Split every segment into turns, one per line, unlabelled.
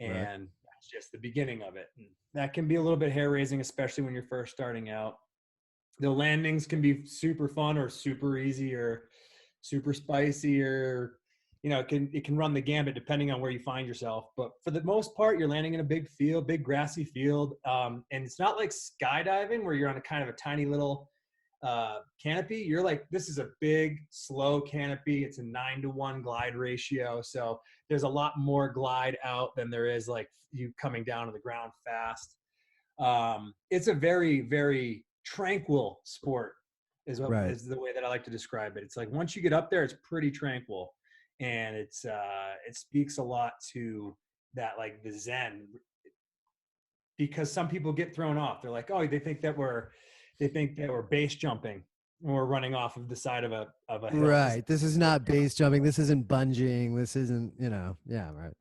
Right.
and that's just the beginning of it. And that can be a little bit hair raising, especially when you're first starting out. The landings can be super fun or super easy or super spicy, or it can run the gambit depending on where you find yourself. But for the most part, you're landing in a big field, big grassy field, and it's not like skydiving where you're on a kind of a tiny little canopy. You're like, this is a big slow canopy. It's a 9-to-1 glide ratio, so there's a lot more glide out than there is like you coming down to the ground fast. It's a very, very tranquil sport
Right.
is the way that I like to describe it. It's like once you get up there, it's pretty tranquil, and it speaks a lot to that, like the Zen, because some people get thrown off. They're like, oh, they think that we're base jumping when we're running off of the side of a hill.
Right. This is not base jumping. This isn't bunging. This isn't, yeah, right.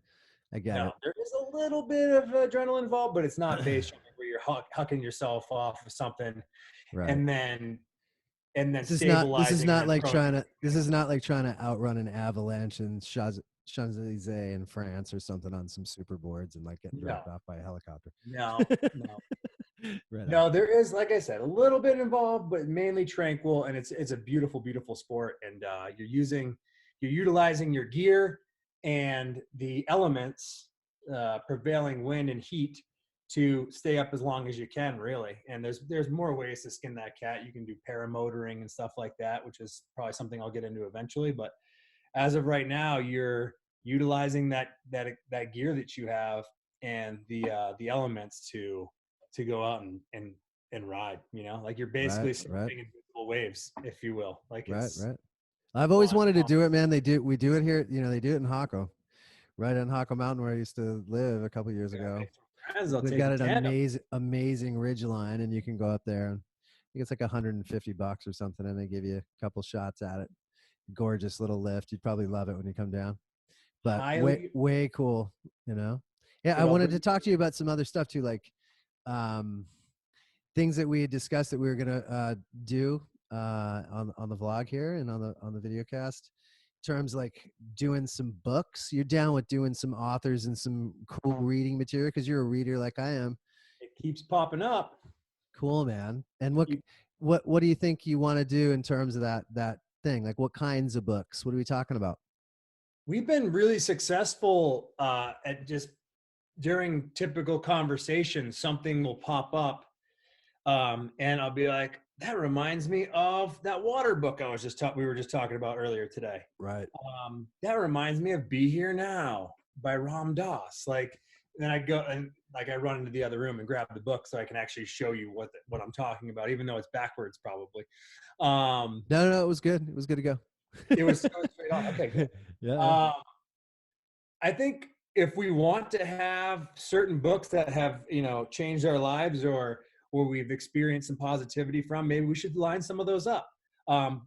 I get
No,
it.
there is a little bit of adrenaline involved, but it's not base jumping where you're hucking yourself off of something
Right.
and then and then
This is
stabilizing and
not
then
like
throwing.
this is not like trying to outrun an avalanche in Champs-Elysees in France or something on some super boards and like getting
No,
dropped off by a helicopter.
no, no,
Right on.
no. There is, like I said, a little bit involved, but mainly tranquil, and it's a beautiful, beautiful sport. And you're utilizing your gear and the elements, prevailing wind and heat, to stay up as long as you can, really. And there's more ways to skin that cat. You can do paramotoring and stuff like that, which is probably something I'll get into eventually. But as of right now, you're utilizing that gear that you have and the elements to go out and ride. Like you're
Right,
basically
right,
surfing invisible waves, if you will. Like
right,
it's
right. I've always
fun.
wanted to do it, man. We do it here. They do it in Hako, right on Hako Mountain where I used to live a couple years ago.
Friends, I'll
They've
take
got
a
an
tandem.
amazing ridge line, and you can go up there. And I think it's like $150 or something, and they give you a couple shots at it. Gorgeous little lift. You'd probably love it when you come down. But
Highly.
way cool. You know. Yeah, I
It'll
wanted to
bring.
talk to you about some other stuff too, like um, things that we had discussed that we were gonna do on the vlog here and on the video cast. In terms like doing some books, you're down with doing some authors and some cool reading material because you're a reader like I am.
It keeps popping up.
Cool, man. And
You-
what do you think you want to do in terms of that thing? Like what kinds of books? What are we talking about?
We've been really successful at just during typical conversations, something will pop up, and I'll be like, "That reminds me of that water book we were just talking about earlier today.
Right.
That reminds me of Be Here Now by Ram Dass." Like, then I go and like I run into the other room and grab the book so I can actually show you what I'm talking about, even though it's backwards probably. Um,
No, it was good. It was good to go.
it was straight on. Okay, good.
Yeah.
Um, I think if we want to have certain books that have, changed our lives or where we've experienced some positivity from, maybe we should line some of those up.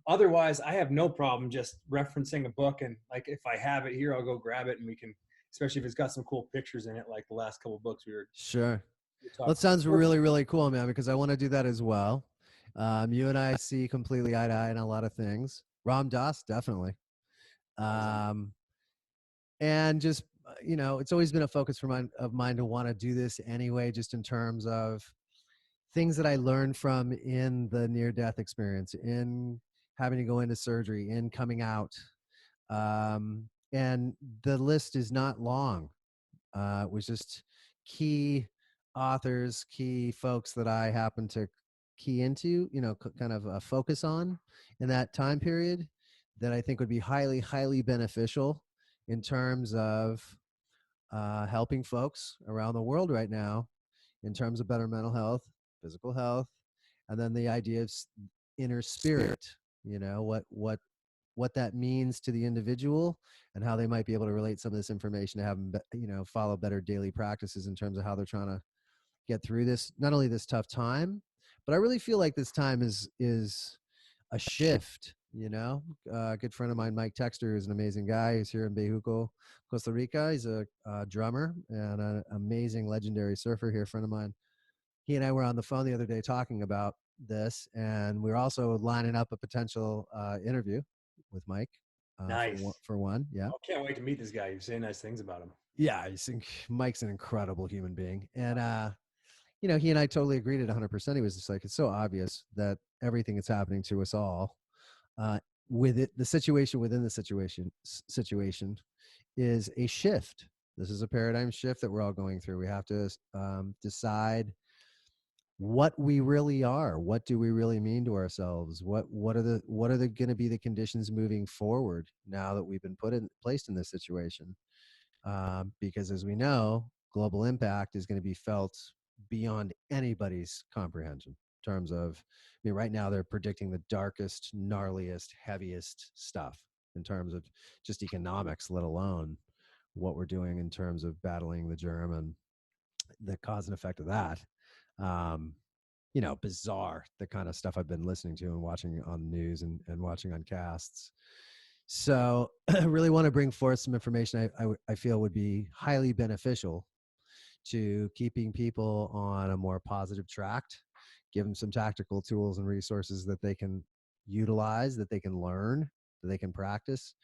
Otherwise, I have no problem just referencing a book, and like if I have it here, I'll go grab it and we can, especially if it's got some cool pictures in it, like the last couple of books
Sure.
we
Well,
talked
it sounds
about.
really, really cool, man, because I want to do that as well. You and I see completely eye to eye on a lot of things. Ram Dass, definitely. Um, and just, it's always been a focus of mine to want to do this anyway, just in terms of things that I learned from in the near-death experience, in having to go into surgery, in coming out. And the list is not long. It was just key authors, key folks that I happen to key into, kind of focus on in that time period that I think would be highly, highly beneficial in terms of helping folks around the world right now in terms of better mental health, physical health, and then the idea of inner spirit, what that means to the individual and how they might be able to relate some of this information to have them, follow better daily practices in terms of how they're trying to get through this, not only this tough time, but I really feel like this time is a shift. A good friend of mine, Mike Texter, is an amazing guy. He's here in Bejuco, Costa Rica. He's a drummer and an amazing legendary surfer here, a friend of mine. He and I were on the phone the other day talking about this, and we're also lining up a potential interview with Mike
Nice.
for one. Yeah.
I can't wait to meet this guy. You say nice things about him.
Yeah, Mike's an incredible human being, and he and I totally agreed at 100%. He was just like, it's so obvious that everything that's happening to us all, uh, with it, the situation within the situation is a shift. This is a paradigm shift that we're all going through. We have to decide what we really are. What do we really mean to ourselves? What are the going to be the conditions moving forward now that we've been placed in this situation? Because as we know, global impact is going to be felt beyond anybody's comprehension in terms of, I mean, right now they're predicting the darkest, gnarliest, heaviest stuff in terms of just economics, let alone what we're doing in terms of battling the germ and the cause and effect of that. Um, bizarre, the kind of stuff I've been listening to and watching on the news and watching on casts. So I really want to bring forth some information I feel would be highly beneficial to keeping people on a more positive track, give them some tactical tools and resources that they can utilize, that they can learn, that they can practice.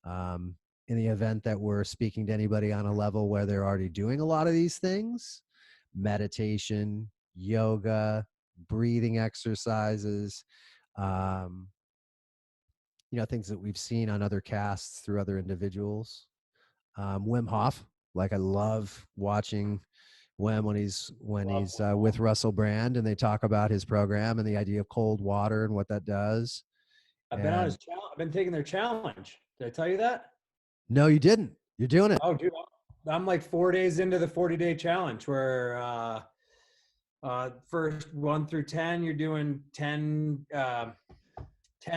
Um, in the event that we're speaking to anybody on a level where they're already doing a lot of these things, meditation, yoga, breathing exercises, um, things that we've seen on other casts through other individuals. Wim Hof, like I love watching Wim when he's
Love Wim
with
Hof.
Russell Brand, and they talk about his program and the idea of cold water and what that does.
I've been on his
And
challenge. I've been taking their challenge. Did I tell you that?
no, you didn't. You're doing it.
Oh, dude, I'm like 4 days into the 40-day challenge where first 1 through 10, you're doing 10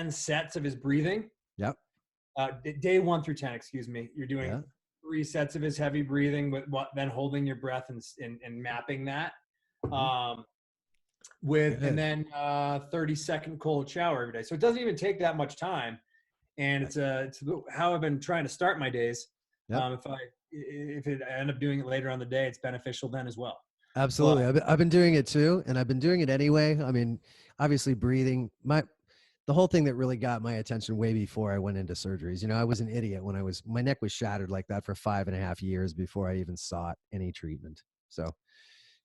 sets of his breathing.
Yep.
Day 1 through 10, excuse me, you're doing
Yeah.
3 sets of his heavy breathing with then holding your breath and mapping that.
Mm-hmm.
Um, and
Good.
then 30-second cold shower every day. So it doesn't even take that much time. And it's how I've been trying to start my days.
Yep.
If it I end up doing it later on the day, it's beneficial then as well.
Absolutely.
But
I've been doing it too, and I've been doing it anyway. I mean, obviously breathing. The whole thing that really got my attention way before I went into surgeries. I was an idiot when my neck was shattered like that for 5.5 years before I even sought any treatment. So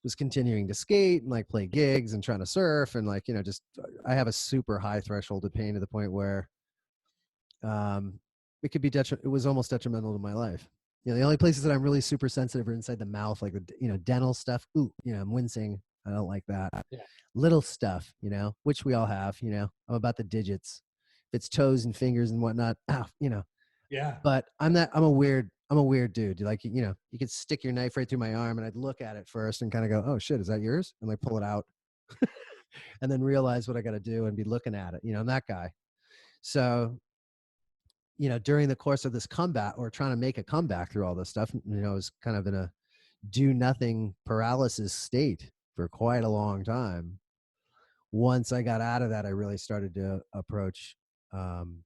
was continuing to skate and like play gigs and trying to surf and like, just I have a super high threshold of pain to the point where um it could be it was almost detrimental to my life. The only places that I'm really super sensitive are inside the mouth, like the dental stuff. Ooh, I'm wincing. I don't like that.
yeah,
Little stuff, which we all have. I'm about the digits. If it's toes and fingers and whatnot,
yeah,
but I'm a weird dude. Like, you could stick your knife right through my arm and I'd look at it first and kind of go, oh shit, is that yours? And like pull it out and then realize what I got to do and be looking at it. I'm that guy. So, during the course of this comeback or trying to make a comeback through all this stuff, I was kind of in a do nothing paralysis state for quite a long time. Once I got out of that, I really started to approach um,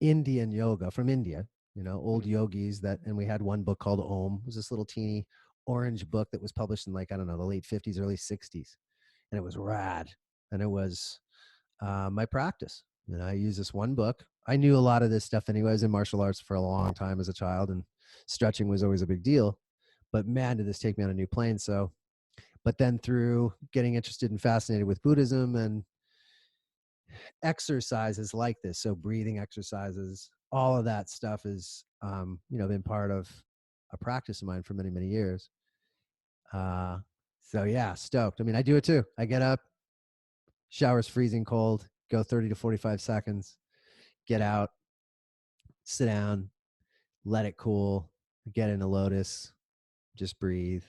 Indian yoga from India, old
mhm,
yogis and we had one book called Om. It was this little teeny orange book that was published in like, I don't know, the late 50s, early 60s. And it was rad. And it was my practice. I used this one book. I knew a lot of this stuff anyway. I was in martial arts for a long time as a child and stretching was always a big deal. But man, did this take me on a new plane. So, but then through getting interested and fascinated with Buddhism and exercises like this, so breathing exercises, all of that stuff is been part of a practice of mine for many years. So yeah, stoked. I mean, I do it too. I get up, shower's freezing cold, go 30 to 45 seconds, get out, sit down, let it cool, get in a lotus, just breathe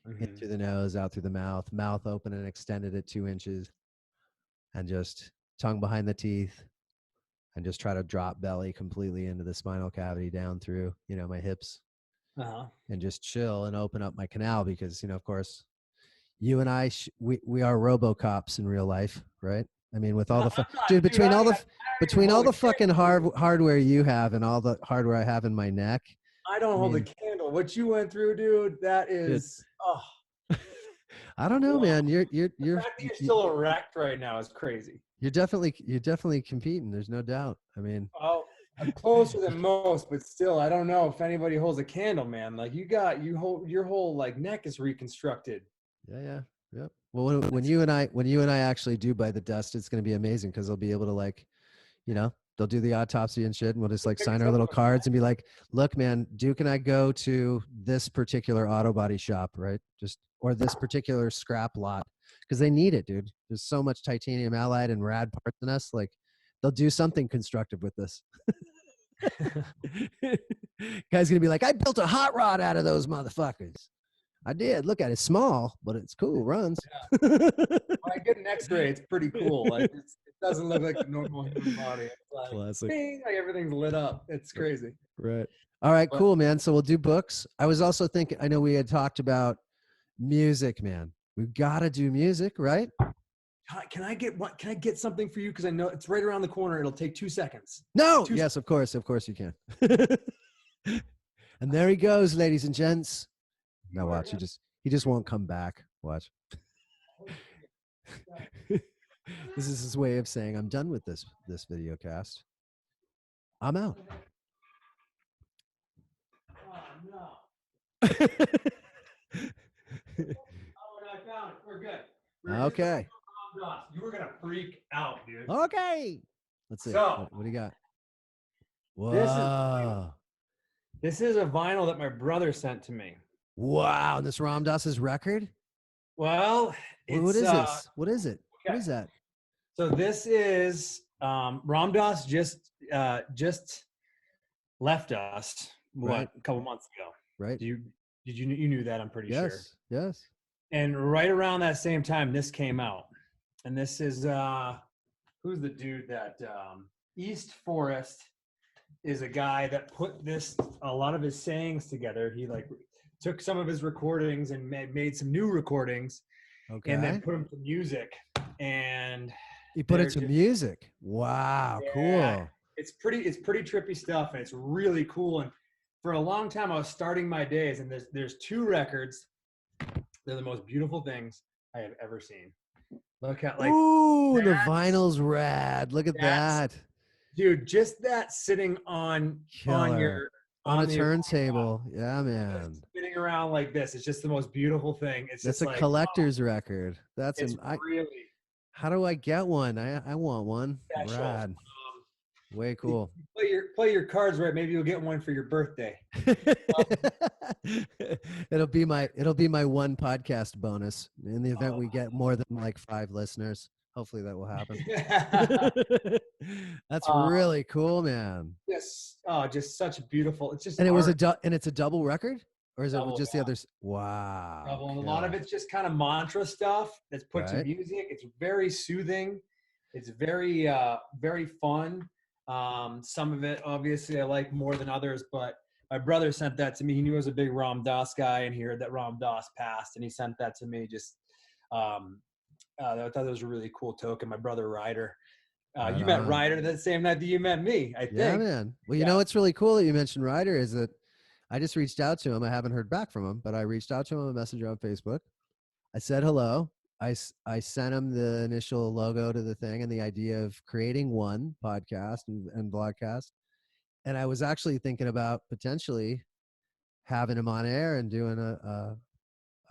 in
mhm.
through the nose, out through the mouth open and extended at 2 inches, and just tongue behind the teeth, and just try to drop belly completely into the spinal cavity down through, my hips,
Uh-huh.
and just chill and open up my canal because, of course, you and I, we are RoboCops in real life, right? I mean, with all
I'm
the
not,
dude
dude. I don't even
between all
hold a
the fucking
candle.
hardware you have and all the hardware I have in my neck,
I don't
I
hold a
mean,
candle. What you went through, dude, that
dude,
is, oh,
I don't know,
wow.
man.
The fact that you're still erect right now is crazy.
You're definitely competing. There's no doubt. I mean,
Oh. I'm closer than most, but still, I don't know if anybody holds a candle, man. Like you hold your whole like neck is reconstructed.
Yeah, yeah, yep. Well, when you and I actually do bite the dust, it's going to be amazing because they'll be able to like, you know, they'll do the autopsy and shit, and we'll just like
Pick
sign
us
our
up
little
on that.
cards and be like, look, man, Duke and I go to this particular auto body shop, right? Just or this particular scrap lot because they need it, dude. There's so much titanium allied and rad parts in us. Like, they'll do something constructive with this. Guy's gonna be like, I built a hot rod out of those motherfuckers. I did. Look at it. It's small, but it's cool. Runs.
Yeah. When I get an X-ray, it's pretty cool. Like it doesn't look like the normal human body. It's like,
Classic.
bing, like everything's lit up. It's crazy.
Right. All right,
But
cool, man. So we'll do books. I was also thinking, I know we had talked about music, man. We've got to do music, right?
can I get what? Can I get something for you? Because I know it's right around the corner. It'll take 2 seconds.
No.
2
Yes, of course. Of course you can. And there he goes, ladies and gents. Now watch. He just won't come back. Watch. This is his way of saying I'm done with this video cast. I'm out.
Oh no. Oh, I found it. We're good.
Okay.
You were gonna freak out, dude.
Okay. Let's see.
So
What do you got?
this is
Whoa.
this is a vinyl that my brother sent to me.
Wow. This Ram Dass's record?
Well, it's
What is this? What is it?
okay.
What is that?
So this is Ram Dass just left us
Right.
a couple months ago.
Right.
You knew that, I'm pretty sure.
Yes.
And right around that same time this came out. And this is who's the dude that East Forest is a guy that put a lot of his sayings together. He like took some of his recordings and made some new recordings
Okay.
and then put them to music. And
you put it to music. Wow.
yeah,
Cool.
it's pretty trippy stuff, and it's really cool. And for a long time I was starting my days, and there's 2 records. They're the most beautiful things I have ever seen. Look at like,
ooh, the vinyl's rad. Look at that.
Dude, just that sitting on
Killer. On a
the
turntable. Yeah, man.
spinning around like this. It's just the most beautiful thing. It's
That's
just
a
like
collector's record. That's
it's really
how do I get one? I want one.
special.
Rad. Way cool.
Play your cards right. Maybe you'll get one for your birthday.
It'll be my one podcast bonus in the event we get more than like 5 listeners. Hopefully that will happen. That's really cool, man.
Yes. Oh, just such beautiful. It's just
and it was and it's a double record, or is
double,
it just the others? Wow.
Double. And a lot of it's just kind of mantra stuff that's put to music. It's very soothing. It's very very fun. Some of it obviously I like more than others, but my brother sent that to me. He knew I was a big Ram Dass guy, and he heard that Ram Dass passed, and he sent that to me. Just I thought it was a really cool token. My brother Ryder. You met Ryder that same night that you met me, I think.
Yeah, man. Well, you know what's really cool that you mentioned Ryder is that I just reached out to him. I haven't heard back from him, but I reached out to him on Messenger on Facebook. I said hello. I sent him the initial logo to the thing and the idea of creating one podcast and blogcast. And I was actually thinking about potentially having him on air and doing a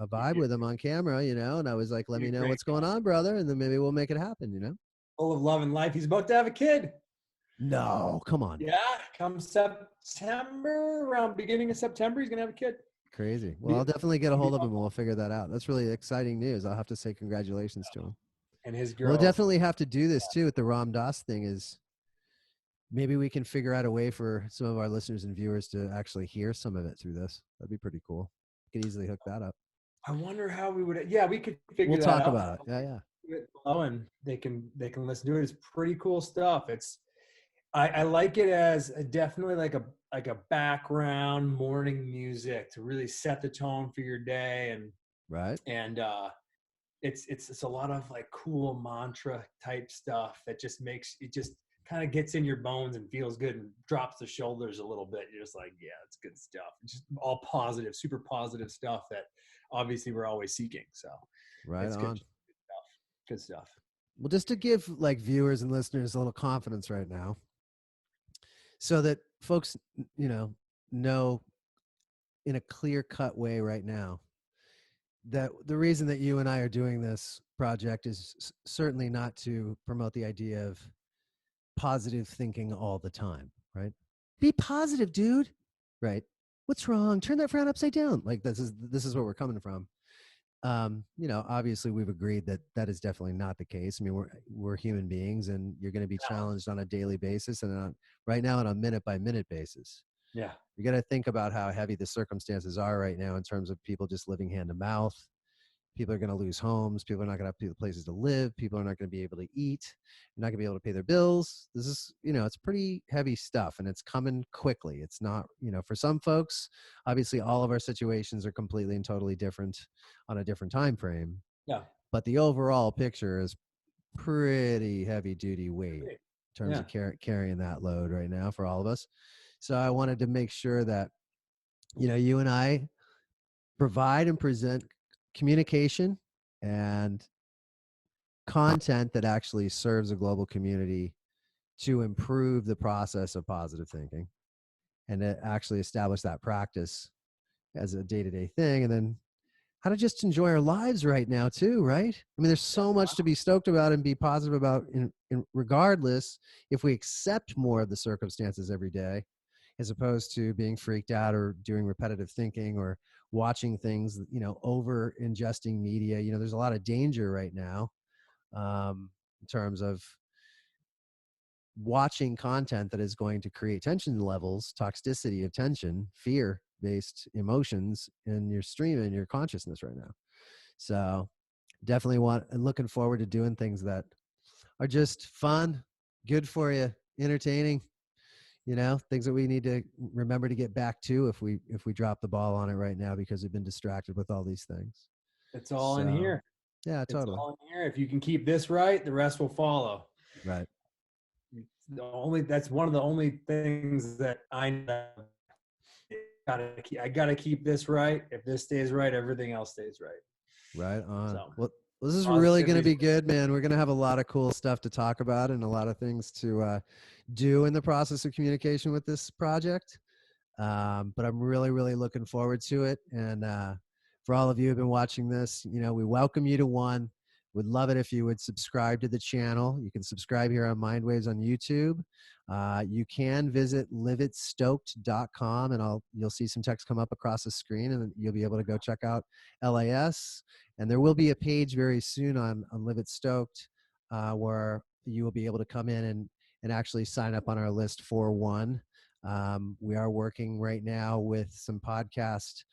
vibe with him on camera, you know. And I was like, let me know what's going on, brother. And then maybe we'll make it happen, you know.
Full of love and life. He's about to have a kid.
No, come on.
Yeah, come September, around beginning of September, he's going to have a kid.
Crazy. Well, I'll definitely get a hold of him and we'll figure that out. That's really exciting news. I'll have to say congratulations to him.
And his girl.
We'll definitely have to do this too with the Ram Dass thing. Is maybe we can figure out a way for some of our listeners and viewers to actually hear some of it through this. That'd be pretty cool. We could easily hook that up.
I wonder how we would. Yeah, we could figure that out.
We'll talk about it. Yeah.
Oh, and they can listen to it. It's pretty cool stuff. I like it as definitely like a background morning music to really set the tone for your day, and it's a lot of like cool mantra type stuff that just makes it just kind of gets in your bones and feels good and drops the shoulders a little bit. You're just like, yeah, it's good stuff. It's just all positive, super positive stuff that obviously we're always seeking. So it's
on.
Good stuff.
Well, just to give like viewers and listeners a little confidence right now, so that folks, know in a clear cut way right now that the reason that you and I are doing this project is certainly not to promote the idea of positive thinking all the time, right? Be positive, dude. Right? What's wrong? Turn that frown upside down. Like this is where we're coming from. Obviously we've agreed that that is definitely not the case. I mean, we're human beings, and you're going to be challenged on a daily basis, and right now on a minute by minute basis.
Yeah.
You got to think about how heavy the circumstances are right now in terms of people just living hand to mouth. People are going to lose homes. People are not going to have places to live. People are not going to be able to eat. They're not going to be able to pay their bills. This is, it's pretty heavy stuff, and it's coming quickly. It's not, for some folks, obviously all of our situations are completely and totally different on a different time frame.
Yeah.
But the overall picture is pretty heavy duty weight in terms of carrying that load right now for all of us. So I wanted to make sure that, you and I provide and present communication and content that actually serves a global community to improve the process of positive thinking and to actually establish that practice as a day-to-day thing. And then how to just enjoy our lives right now too, right? I mean, there's so much to be stoked about and be positive about regardless if we accept more of the circumstances every day, as opposed to being freaked out or doing repetitive thinking or watching things, over ingesting media. There's a lot of danger right now in terms of watching content that is going to create tension levels, toxicity of tension, fear based emotions in your stream and your consciousness right now. So definitely looking forward to doing things that are just fun, good for you, entertaining, things that we need to remember to get back to if we drop the ball on it right now because we've been distracted with all these things.
It's all in here.
Yeah,
It's
totally.
all in here. If you can keep this right, the rest will follow.
Right.
That's one of the only things that I gotta keep this right. If this stays right, everything else stays right.
Right on.
So,
well, this is really going to be good, man. We're going to have a lot of cool stuff to talk about and a lot of things to do in the process of communication with this project. But I'm really, really looking forward to it. And for all of you who've been watching this, we welcome you to one. Would love it if you would subscribe to the channel. You can subscribe here on Mindwaves on YouTube. You can visit liveitstoked.com, and you'll see some text come up across the screen, and you'll be able to go check out LAS. And there will be a page very soon on Live It Stoked where you will be able to come in and actually sign up on our list for one. We are working right now with some podcast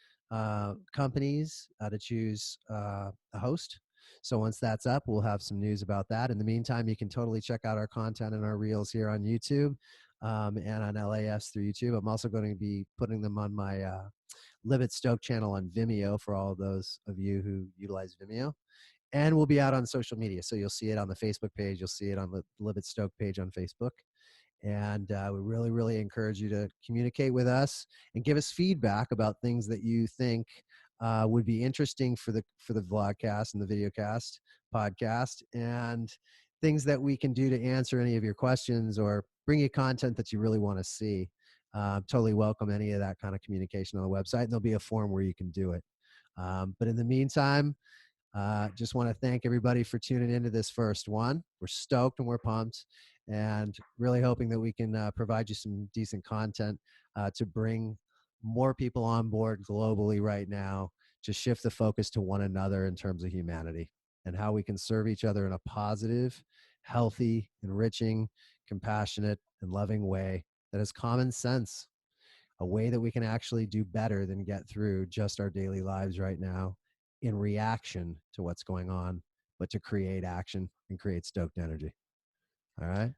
companies to choose a host. So once that's up, we'll have some news about that. In the meantime, you can totally check out our content and our reels here on YouTube and on LAS through YouTube. I'm also going to be putting them on my Live It Stoke channel on Vimeo for all of those of you who utilize Vimeo. And we'll be out on social media. So you'll see it on the Facebook page. You'll see it on the Live It Stoke page on Facebook. And we really, really encourage you to communicate with us and give us feedback about things that you think would be interesting for the vlogcast and the videocast podcast, and things that we can do to answer any of your questions or bring you content that you really want to see. Totally welcome any of that kind of communication on the website, and there'll be a form where you can do it. But in the meantime, just want to thank everybody for tuning into this first one. We're stoked and we're pumped, and really hoping that we can provide you some decent content to bring more people on board globally right now to shift the focus to one another in terms of humanity and how we can serve each other in a positive, healthy, enriching, compassionate, and loving way that is common sense, a way that we can actually do better than get through just our daily lives right now in reaction to what's going on, but to create action and create stoked energy. All right.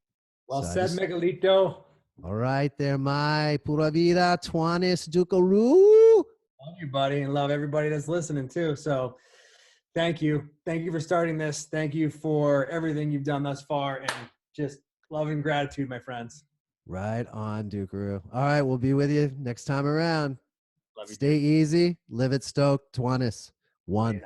Well said, Miguelito.
All right there, my pura vida, Twanis, DukaRoo.
Love you, buddy, and love everybody that's listening too. So thank you. Thank you for starting this. Thank you for everything you've done thus far, and just love and gratitude, my friends.
Right on, DukaRoo. All right, we'll be with you next time around.
Love you.
Stay easy. Live it stoked. Twanis. One.